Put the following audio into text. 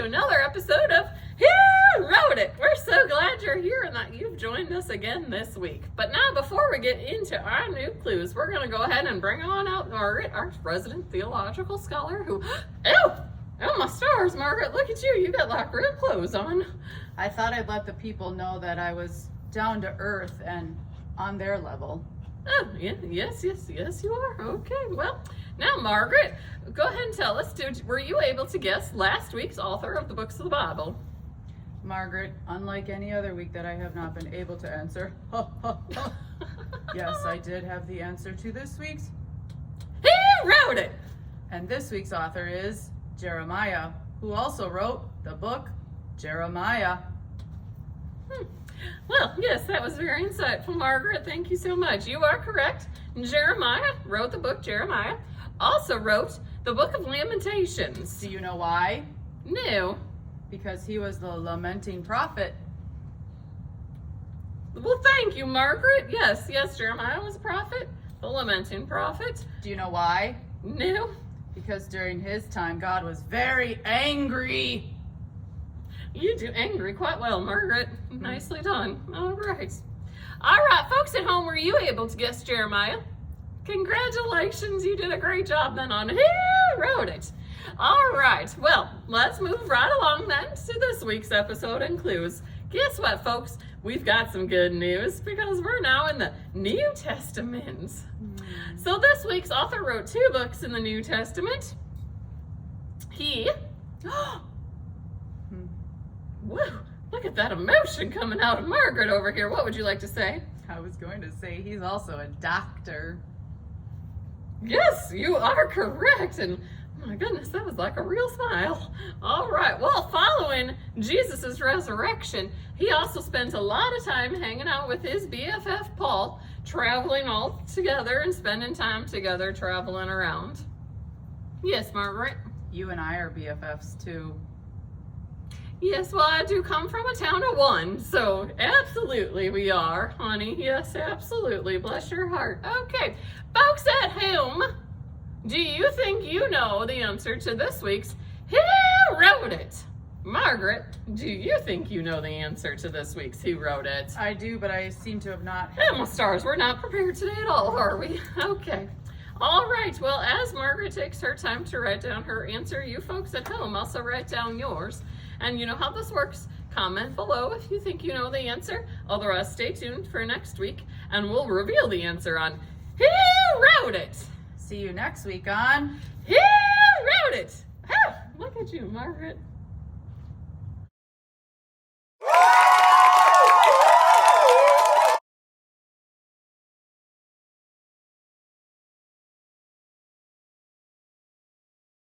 to another episode of Who Wrote It? We're so glad you're here and that you've joined us again this week. But now, before we get into our new clues, we're going to go ahead and bring on out Margaret, our resident theological scholar who... Oh, my stars, Margaret, look at you. You got like real clothes on. I thought I'd let the people know that I was down to earth and on their level. Oh, yeah, yes, you are. Okay, well, now, Margaret, go ahead and tell us, were you able to guess last week's author of the books of the Bible? Margaret, unlike any other week that I have not been able to answer, yes, I did have the answer to this week's. Who wrote it? And this week's author is Jeremiah, who also wrote the book Jeremiah. Well, yes, that was very insightful, Margaret. Thank you so much. You are correct. Jeremiah wrote the book Jeremiah, also wrote the book of Lamentations. Do you know why? No. Because he was the lamenting prophet. Well, thank you, Margaret. Yes, Jeremiah was a prophet, the lamenting prophet. Do you know why? No. Because during his time, God was very angry. You do angry quite well, Margaret. Nicely done. All right. All right, folks at home, were you able to guess Jeremiah? Congratulations, you did a great job then on Who Wrote It? All right, well, let's move right along then to this week's episode and clues. Guess what, folks? We've got some good news because we're now in the New Testament. So this week's author wrote 2 books in the New Testament. Woo, look at that emotion coming out of Margaret over here. What would you like to say? I was going to say he's also a doctor. Yes, you are correct. And oh my goodness, that was like a real smile. All right, well, following Jesus' resurrection, he also spent a lot of time hanging out with his BFF, Paul, traveling all together and spending time together traveling around. Yes, Margaret? You and I are BFFs too. Yes, well, I do come from a town of 1, so absolutely we are, honey. Yes, absolutely. Bless your heart. Okay, folks at home, do you think you know the answer to this week's Who Wrote It? Margaret, do you think you know the answer to this week's Who Wrote It? I do, but I seem to have not. Oh, my stars, we're not prepared today at all, are we? Okay. All right, well, as Margaret takes her time to write down her answer, you folks at home also write down yours. And you know how this works. Comment below if you think you know the answer. Otherwise, stay tuned for next week, and we'll reveal the answer on Who Wrote It? See you next week on Who Wrote It? Oh, look at you, Margaret.